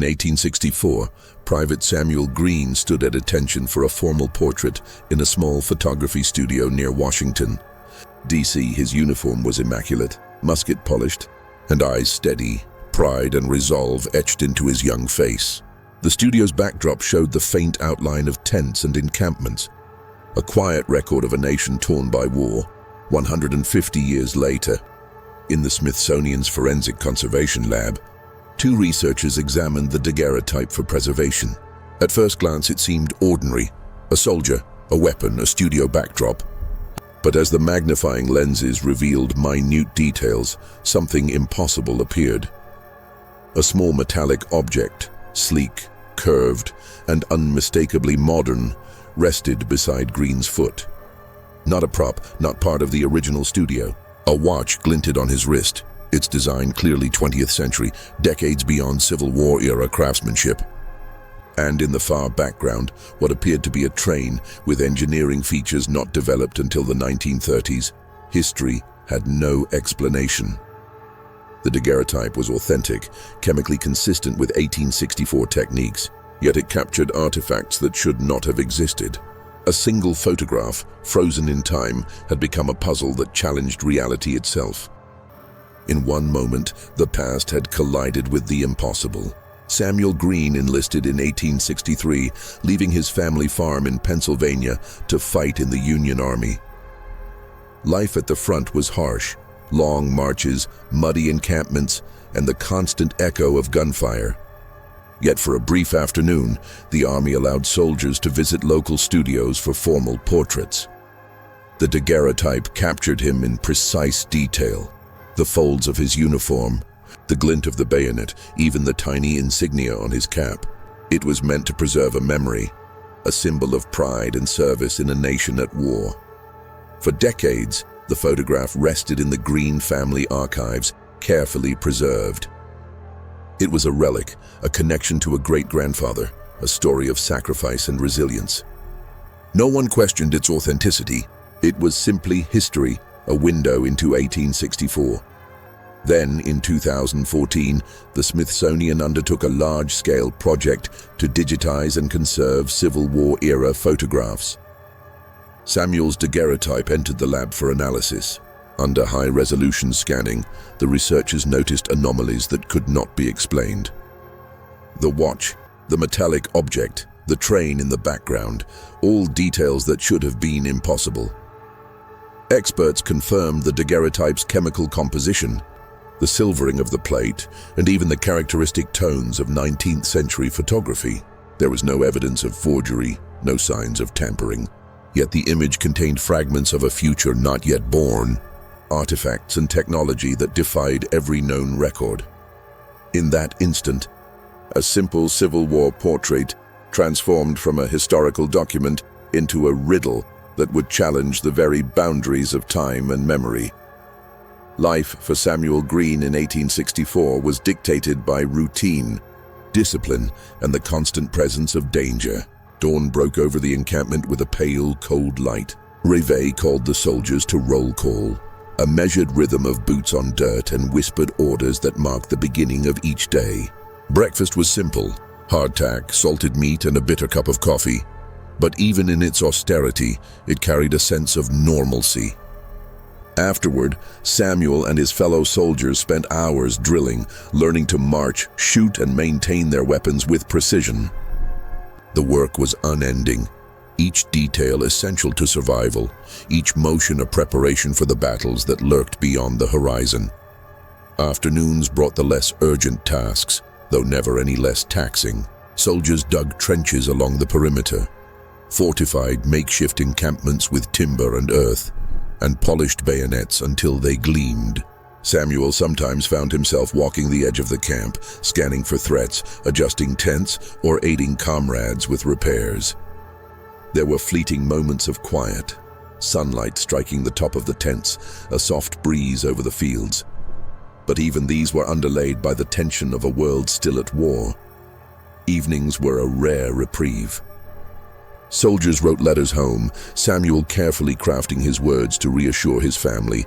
In 1864, Private Samuel Green stood at attention for a formal portrait in a small photography studio near Washington, D.C. His uniform was immaculate, musket polished, and eyes steady, pride and resolve etched into his young face. The studio's backdrop showed the faint outline of tents and encampments, a quiet record of a nation torn by war. 150 years later, in the Smithsonian's Forensic Conservation Lab, two researchers examined the daguerreotype for preservation. At first glance, it seemed ordinary: a soldier, a weapon, a studio backdrop. But as the magnifying lenses revealed minute details, something impossible appeared. A small metallic object, sleek, curved, and unmistakably modern, rested beside Green's foot. Not a prop, not part of the original studio. A watch glinted on his wrist, its design clearly 20th century, decades beyond Civil War-era craftsmanship. And in the far background, what appeared to be a train with engineering features not developed until the 1930s. History had no explanation. The daguerreotype was authentic, chemically consistent with 1864 techniques, yet it captured artifacts that should not have existed. A single photograph, frozen in time, had become a puzzle that challenged reality itself. In one moment, the past had collided with the impossible. Samuel Green enlisted in 1863, leaving his family farm in Pennsylvania to fight in the Union Army. Life at the front was harsh: long marches, muddy encampments, and the constant echo of gunfire. Yet for a brief afternoon, the Army allowed soldiers to visit local studios for formal portraits. The daguerreotype captured him in precise detail: the folds of his uniform, the glint of the bayonet, even the tiny insignia on his cap. It was meant to preserve a memory, a symbol of pride and service in a nation at war. For decades, the photograph rested in the Green family archives, carefully preserved. It was a relic, a connection to a great-grandfather, a story of sacrifice and resilience. No one questioned its authenticity. It was simply history, a window into 1864. Then, in 2014, the Smithsonian undertook a large-scale project to digitize and conserve Civil War-era photographs. Samuel's daguerreotype entered the lab for analysis. Under high-resolution scanning, the researchers noticed anomalies that could not be explained. The watch, the metallic object, the train in the background, all details that should have been impossible. Experts confirmed the daguerreotype's chemical composition, the silvering of the plate, and even the characteristic tones of 19th century photography. There was no evidence of forgery, no signs of tampering. Yet the image contained fragments of a future not yet born, artifacts and technology that defied every known record. In that instant, a simple Civil War portrait transformed from a historical document into a riddle that would challenge the very boundaries of time and memory. Life for Samuel Green in 1864 was dictated by routine, discipline, and the constant presence of danger. Dawn broke over the encampment with a pale, cold light. Reveille called the soldiers to roll call, a measured rhythm of boots on dirt and whispered orders that marked the beginning of each day. Breakfast was simple: hardtack, salted meat, and a bitter cup of coffee. But even in its austerity, it carried a sense of normalcy. Afterward, Samuel and his fellow soldiers spent hours drilling, learning to march, shoot, and maintain their weapons with precision. The work was unending, each detail essential to survival, each motion a preparation for the battles that lurked beyond the horizon. Afternoons brought the less urgent tasks, though never any less taxing. Soldiers dug trenches along the perimeter, fortified makeshift encampments with timber and earth, and polished bayonets until they gleamed. Samuel sometimes found himself walking the edge of the camp, scanning for threats, adjusting tents, or aiding comrades with repairs. There were fleeting moments of quiet, sunlight striking the top of the tents, a soft breeze over the fields. But even these were underlaid by the tension of a world still at war. Evenings were a rare reprieve. Soldiers wrote letters home, Samuel carefully crafting his words to reassure his family.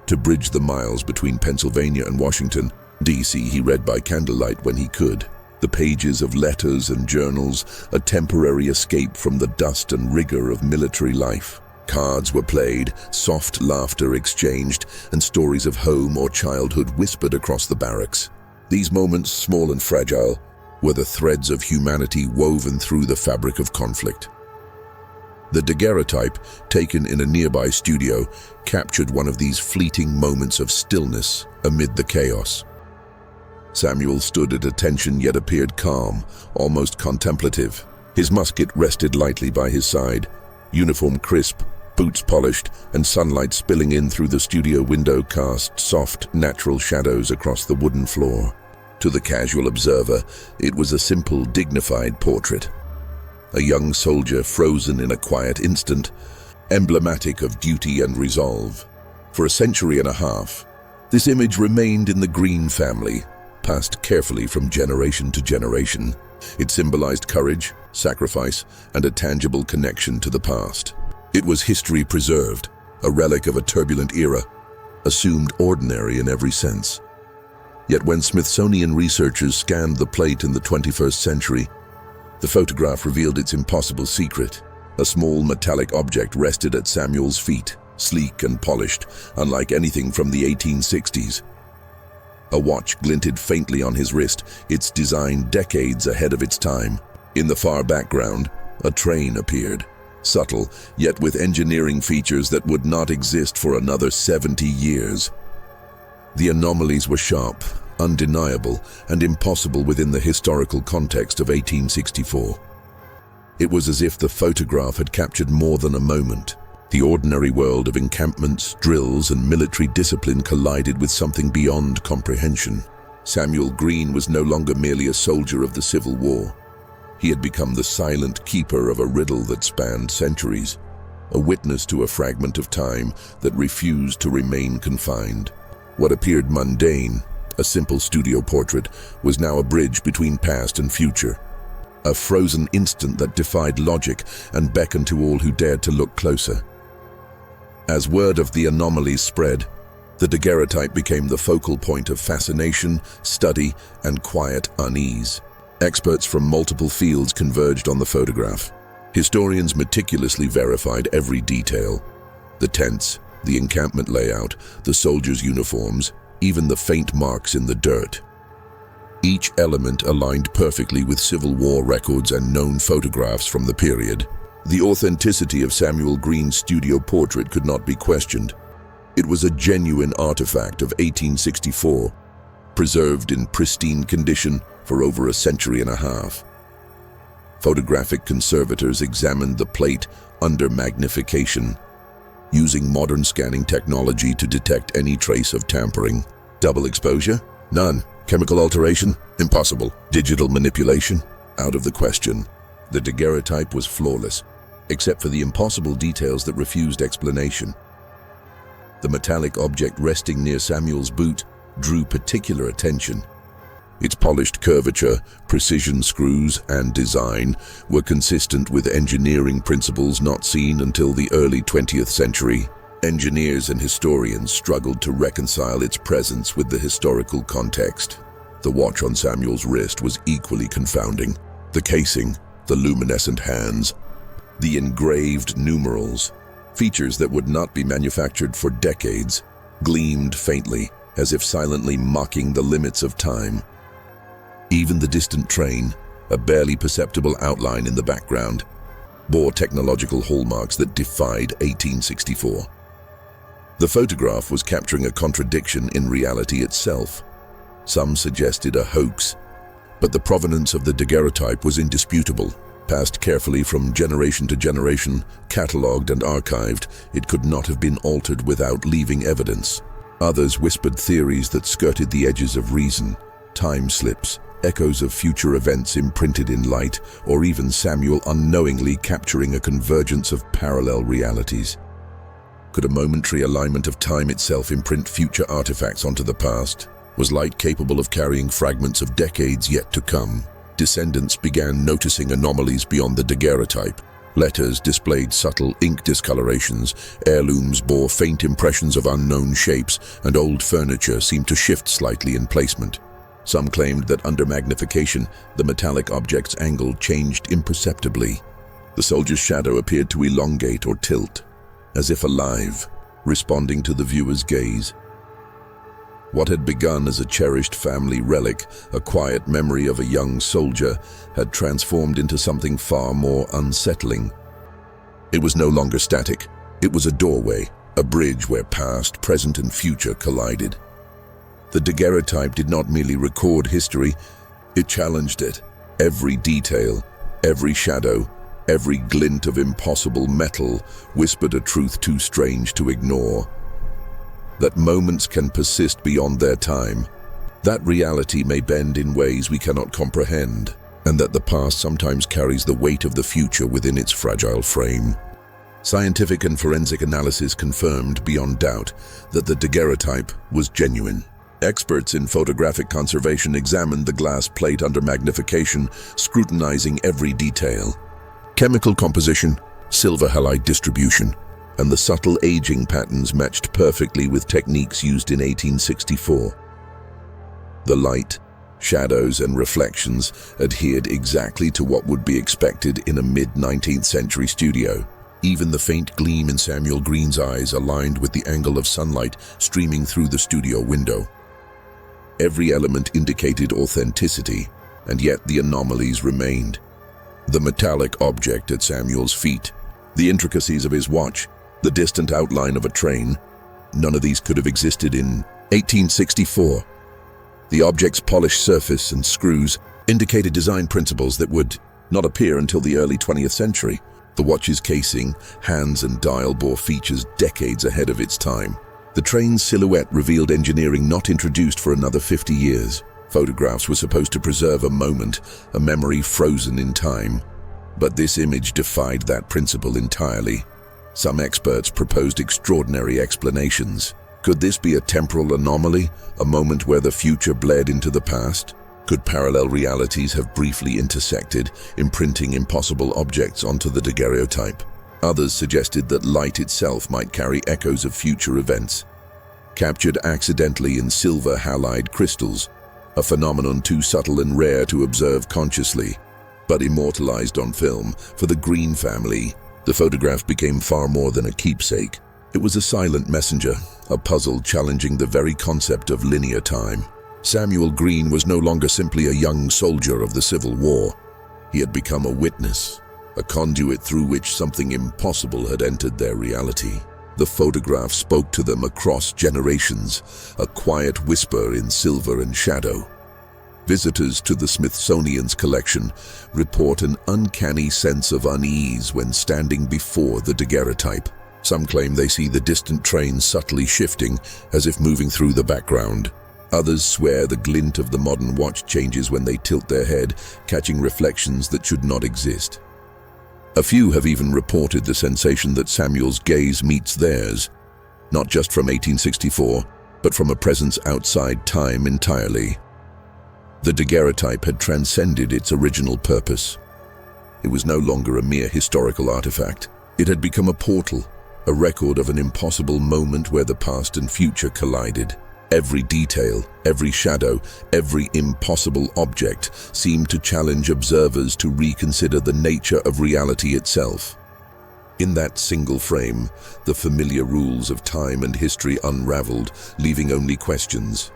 To bridge the miles between Pennsylvania and Washington, D.C., he read by candlelight when he could. The pages of letters and journals, a temporary escape from the dust and rigor of military life. Cards were played, soft laughter exchanged, and stories of home or childhood whispered across the barracks. These moments, small and fragile, were the threads of humanity woven through the fabric of conflict. The daguerreotype, taken in a nearby studio, captured one of these fleeting moments of stillness amid the chaos. Samuel stood at attention yet appeared calm, almost contemplative. His musket rested lightly by his side, uniform crisp, boots polished, and sunlight spilling in through the studio window cast soft, natural shadows across the wooden floor. To the casual observer, it was a simple, dignified portrait. A young soldier frozen in a quiet instant, emblematic of duty and resolve. For a century and a half, this image remained in the Green family, passed carefully from generation to generation. It symbolized courage, sacrifice, and a tangible connection to the past. It was history preserved, a relic of a turbulent era, assumed ordinary in every sense. Yet when Smithsonian researchers scanned the plate in the 21st century, the photograph revealed its impossible secret. A small metallic object rested at Samuel's feet, sleek and polished, unlike anything from the 1860s. A watch glinted faintly on his wrist, its design decades ahead of its time. In the far background, a train appeared, subtle, yet with engineering features that would not exist for another 70 years. The anomalies were sharp, undeniable, and impossible within the historical context of 1864. It was as if the photograph had captured more than a moment. The ordinary world of encampments, drills, and military discipline collided with something beyond comprehension. Samuel Green was no longer merely a soldier of the Civil War. He had become the silent keeper of a riddle that spanned centuries, a witness to a fragment of time that refused to remain confined. What appeared mundane, a simple studio portrait, was now a bridge between past and future. A frozen instant that defied logic and beckoned to all who dared to look closer. As word of the anomalies spread, the daguerreotype became the focal point of fascination, study, and quiet unease. Experts from multiple fields converged on the photograph. Historians meticulously verified every detail. The tents, the encampment layout, the soldiers' uniforms, even the faint marks in the dirt. Each element aligned perfectly with Civil War records and known photographs from the period. The authenticity of Samuel Green's studio portrait could not be questioned. It was a genuine artifact of 1864, preserved in pristine condition for over a century and a half. Photographic conservators examined the plate under magnification, using modern scanning technology to detect any trace of tampering. Double exposure? None. Chemical alteration? Impossible. Digital manipulation? Out of the question. The daguerreotype was flawless, except for the impossible details that refused explanation. The metallic object resting near Samuel's boot drew particular attention. Its polished curvature, precision screws, and design were consistent with engineering principles not seen until the early 20th century. Engineers and historians struggled to reconcile its presence with the historical context. The watch on Samuel's wrist was equally confounding. The casing, the luminescent hands, the engraved numerals, features that would not be manufactured for decades, gleamed faintly, as if silently mocking the limits of time. Even the distant train, a barely perceptible outline in the background, bore technological hallmarks that defied 1864. The photograph was capturing a contradiction in reality itself. Some suggested a hoax, but the provenance of the daguerreotype was indisputable. Passed carefully from generation to generation, catalogued and archived, it could not have been altered without leaving evidence. Others whispered theories that skirted the edges of reason, time slips, echoes of future events imprinted in light, or even Samuel unknowingly capturing a convergence of parallel realities. Could a momentary alignment of time itself imprint future artifacts onto the past? Was light capable of carrying fragments of decades yet to come? Descendants began noticing anomalies beyond the daguerreotype. Letters displayed subtle ink discolorations, heirlooms bore faint impressions of unknown shapes, and old furniture seemed to shift slightly in placement. Some claimed that under magnification, the metallic object's angle changed imperceptibly. The soldier's shadow appeared to elongate or tilt, as if alive, responding to the viewer's gaze. What had begun as a cherished family relic, a quiet memory of a young soldier, had transformed into something far more unsettling. It was no longer static. It was a doorway, a bridge where past, present, and future collided. The daguerreotype did not merely record history, it challenged it. Every detail, every shadow, every glint of impossible metal whispered a truth too strange to ignore. That moments can persist beyond their time, that reality may bend in ways we cannot comprehend, and that the past sometimes carries the weight of the future within its fragile frame. Scientific and forensic analysis confirmed beyond doubt that the daguerreotype was genuine. Experts in photographic conservation examined the glass plate under magnification, scrutinizing every detail. Chemical composition, silver halide distribution, and the subtle aging patterns matched perfectly with techniques used in 1864. The light, shadows, and reflections adhered exactly to what would be expected in a mid-19th century studio. Even the faint gleam in Samuel Green's eyes aligned with the angle of sunlight streaming through the studio window. Every element indicated authenticity, and yet the anomalies remained. The metallic object at Samuel's feet, the intricacies of his watch, the distant outline of a train, none of these could have existed in 1864. The object's polished surface and screws indicated design principles that would not appear until the early 20th century. The watch's casing, hands, and dial bore features decades ahead of its time. The train's silhouette revealed engineering not introduced for another 50 years. Photographs were supposed to preserve a moment, a memory frozen in time. But this image defied that principle entirely. Some experts proposed extraordinary explanations. Could this be a temporal anomaly, a moment where the future bled into the past? Could parallel realities have briefly intersected, imprinting impossible objects onto the daguerreotype? Others suggested that light itself might carry echoes of future events, captured accidentally in silver halide crystals, a phenomenon too subtle and rare to observe consciously, but immortalized on film. For the Green family, the photograph became far more than a keepsake. It was a silent messenger, a puzzle challenging the very concept of linear time. Samuel Green was no longer simply a young soldier of the Civil War. He had become a witness, a conduit through which something impossible had entered their reality. The photograph spoke to them across generations, a quiet whisper in silver and shadow. Visitors to the Smithsonian's collection report an uncanny sense of unease when standing before the daguerreotype. Some claim they see the distant train subtly shifting, as if moving through the background. Others swear the glint of the modern watch changes when they tilt their head, catching reflections that should not exist. A few have even reported the sensation that Samuel's gaze meets theirs, not just from 1864, but from a presence outside time entirely. The daguerreotype had transcended its original purpose. It was no longer a mere historical artifact. It had become a portal, a record of an impossible moment where the past and future collided. Every detail, every shadow, every impossible object seemed to challenge observers to reconsider the nature of reality itself. In that single frame, the familiar rules of time and history unraveled, leaving only questions.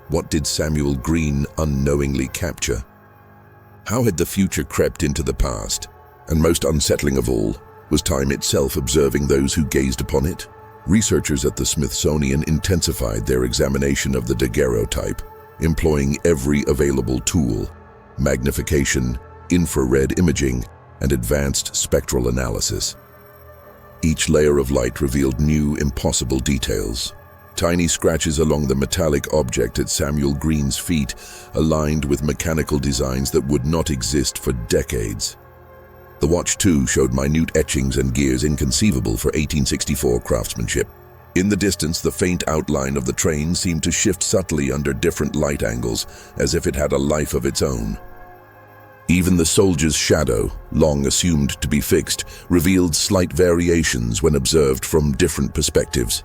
What did Samuel Green unknowingly capture? How had the future crept into the past? And most unsettling of all, was time itself observing those who gazed upon it? Researchers at the Smithsonian intensified their examination of the daguerreotype, employing every available tool: magnification, infrared imaging, and advanced spectral analysis. Each layer of light revealed new, impossible details. Tiny scratches along the metallic object at Samuel Green's feet aligned with mechanical designs that would not exist for decades. The watch, too, showed minute etchings and gears inconceivable for 1864 craftsmanship. In the distance, the faint outline of the train seemed to shift subtly under different light angles, as if it had a life of its own. Even the soldier's shadow, long assumed to be fixed, revealed slight variations when observed from different perspectives.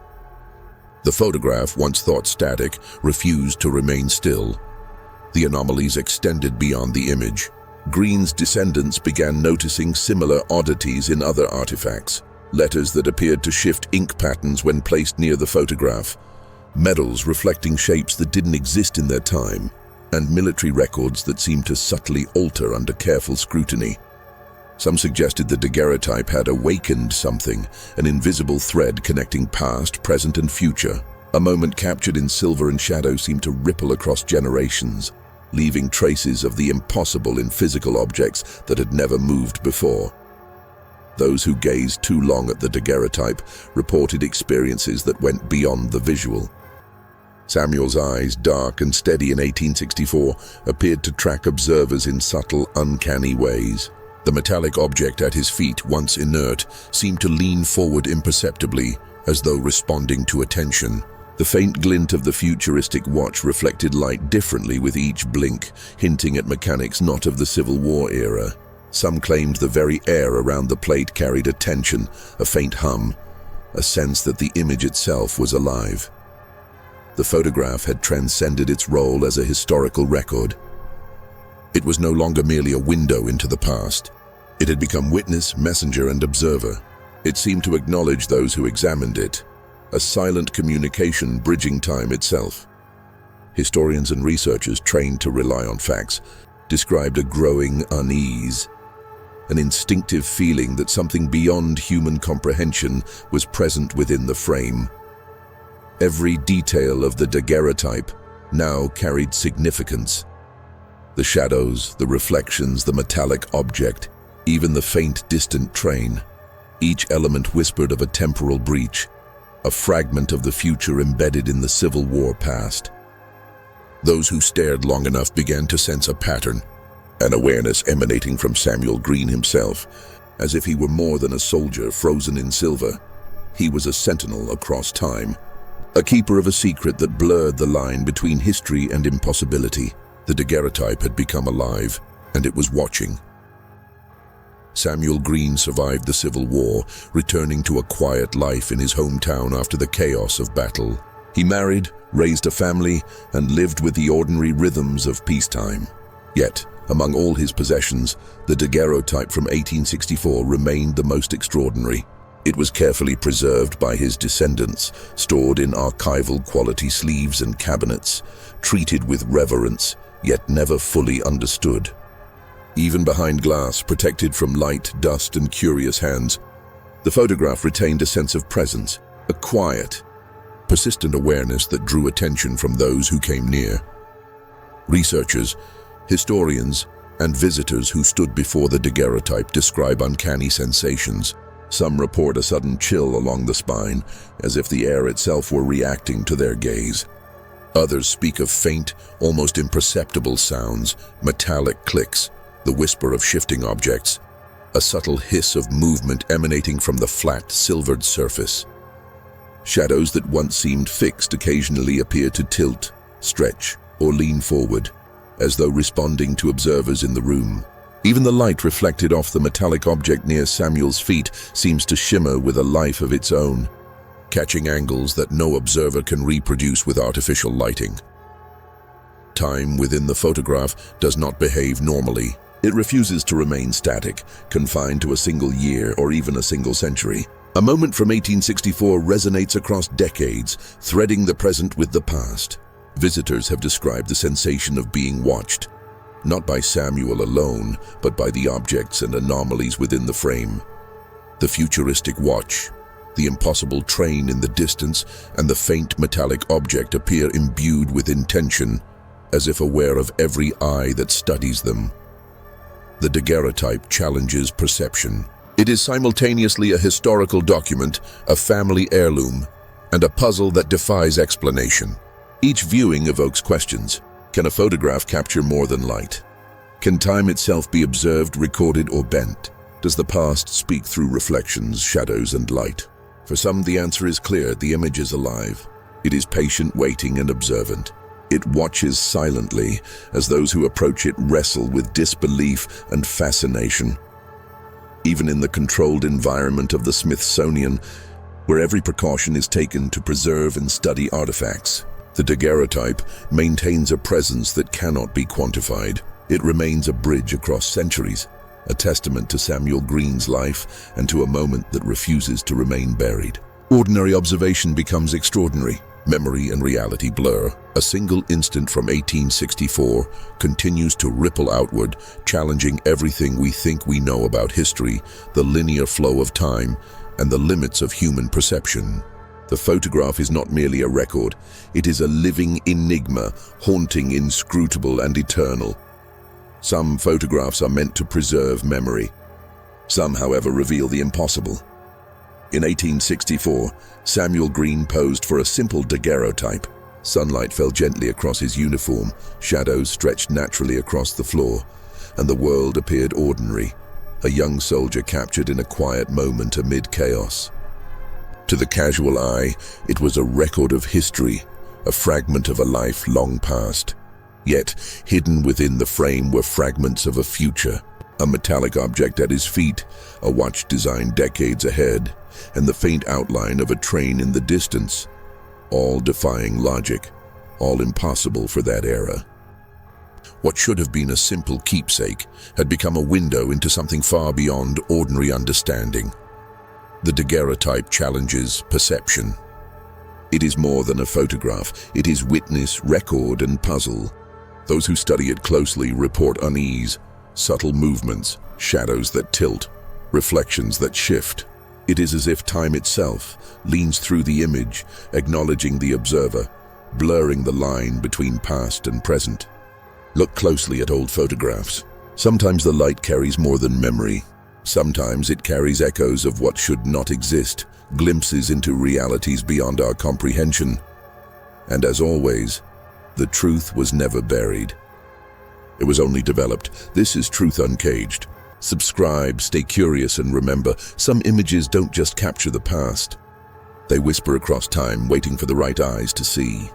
The photograph, once thought static, refused to remain still. The anomalies extended beyond the image. Green's descendants began noticing similar oddities in other artifacts. Letters that appeared to shift ink patterns when placed near the photograph, medals reflecting shapes that didn't exist in their time, and military records that seemed to subtly alter under careful scrutiny. Some suggested the daguerreotype had awakened something, an invisible thread connecting past, present, and future. A moment captured in silver and shadow seemed to ripple across generations, leaving traces of the impossible in physical objects that had never moved before. Those who gazed too long at the daguerreotype reported experiences that went beyond the visual. Samuel's eyes, dark and steady in 1864, appeared to track observers in subtle, uncanny ways. The metallic object at his feet, once inert, seemed to lean forward imperceptibly, as though responding to attention. The faint glint of the futuristic watch reflected light differently with each blink, hinting at mechanics not of the Civil War era. Some claimed the very air around the plate carried a tension, a faint hum, a sense that the image itself was alive. The photograph had transcended its role as a historical record. It was no longer merely a window into the past. It had become witness, messenger, and observer. It seemed to acknowledge those who examined it, a silent communication bridging time itself. Historians and researchers trained to rely on facts described a growing unease, an instinctive feeling that something beyond human comprehension was present within the frame. Every detail of the daguerreotype now carried significance. The shadows, the reflections, the metallic object, even the faint distant train. Each element whispered of a temporal breach, a fragment of the future embedded in the Civil War past. Those who stared long enough began to sense a pattern, an awareness emanating from Samuel Green himself, as if he were more than a soldier frozen in silver. He was a sentinel across time, a keeper of a secret that blurred the line between history and impossibility. The daguerreotype had become alive, and it was watching. Samuel Green survived the Civil War, returning to a quiet life in his hometown after the chaos of battle. He married, raised a family, and lived with the ordinary rhythms of peacetime. Yet, among all his possessions, the daguerreotype from 1864 remained the most extraordinary. It was carefully preserved by his descendants, stored in archival quality sleeves and cabinets, treated with reverence, yet never fully understood. Even behind glass, protected from light, dust, and curious hands, the photograph retained a sense of presence, a quiet, persistent awareness that drew attention from those who came near. Researchers, historians, and visitors who stood before the daguerreotype describe uncanny sensations. Some report a sudden chill along the spine, as if the air itself were reacting to their gaze. Others speak of faint, almost imperceptible sounds, metallic clicks, the whisper of shifting objects, a subtle hiss of movement emanating from the flat, silvered surface. Shadows that once seemed fixed occasionally appear to tilt, stretch, or lean forward, as though responding to observers in the room. Even the light reflected off the metallic object near Samuel's feet seems to shimmer with a life of its own, catching angles that no observer can reproduce with artificial lighting. Time within the photograph does not behave normally. It refuses to remain static, confined to a single year or even a single century. A moment from 1864 resonates across decades, threading the present with the past. Visitors have described the sensation of being watched, not by Samuel alone, but by the objects and anomalies within the frame. The futuristic watch, the impossible train in the distance, and the faint metallic object appear imbued with intention, as if aware of every eye that studies them. The daguerreotype challenges perception. It is simultaneously a historical document, a family heirloom, and a puzzle that defies explanation. Each viewing evokes questions. Can a photograph capture more than light? Can time itself be observed, recorded, or bent? Does the past speak through reflections, shadows, and light? For some, the answer is clear. The image is alive. It is patient, waiting, and observant. It watches silently, as those who approach it wrestle with disbelief and fascination. Even in the controlled environment of the Smithsonian, where every precaution is taken to preserve and study artifacts, The daguerreotype maintains a presence that cannot be quantified. It remains a bridge across centuries, a testament to Samuel Green's life and to a moment that refuses to remain buried. Ordinary observation becomes extraordinary. Memory and reality blur. A single instant from 1864 continues to ripple outward, challenging everything we think we know about history, the linear flow of time, and the limits of human perception. The photograph is not merely a record, it is a living enigma, haunting, inscrutable, and eternal. Some photographs are meant to preserve memory. Some, however, reveal the impossible. In 1864, Samuel Green posed for a simple daguerreotype. Sunlight fell gently across his uniform, shadows stretched naturally across the floor, and the world appeared ordinary, a young soldier captured in a quiet moment amid chaos. To the casual eye, it was a record of history, a fragment of a life long past. Yet, hidden within the frame were fragments of a future, a metallic object at his feet, a watch designed decades ahead, and the faint outline of a train in the distance, all defying logic, all impossible for that era. What should have been a simple keepsake had become a window into something far beyond ordinary understanding. The daguerreotype challenges perception. It is more than a photograph, it is witness, record, and puzzle. Those who study it closely report unease, subtle movements, shadows that tilt, reflections that shift. It is as if time itself leans through the image, acknowledging the observer, blurring the line between past and present. Look closely at old photographs. Sometimes the light carries more than memory. Sometimes it carries echoes of what should not exist, glimpses into realities beyond our comprehension. And as always, the truth was never buried. It was only developed. This is Truth Uncaged. Subscribe, stay curious, and remember, some images don't just capture the past. They whisper across time, waiting for the right eyes to see.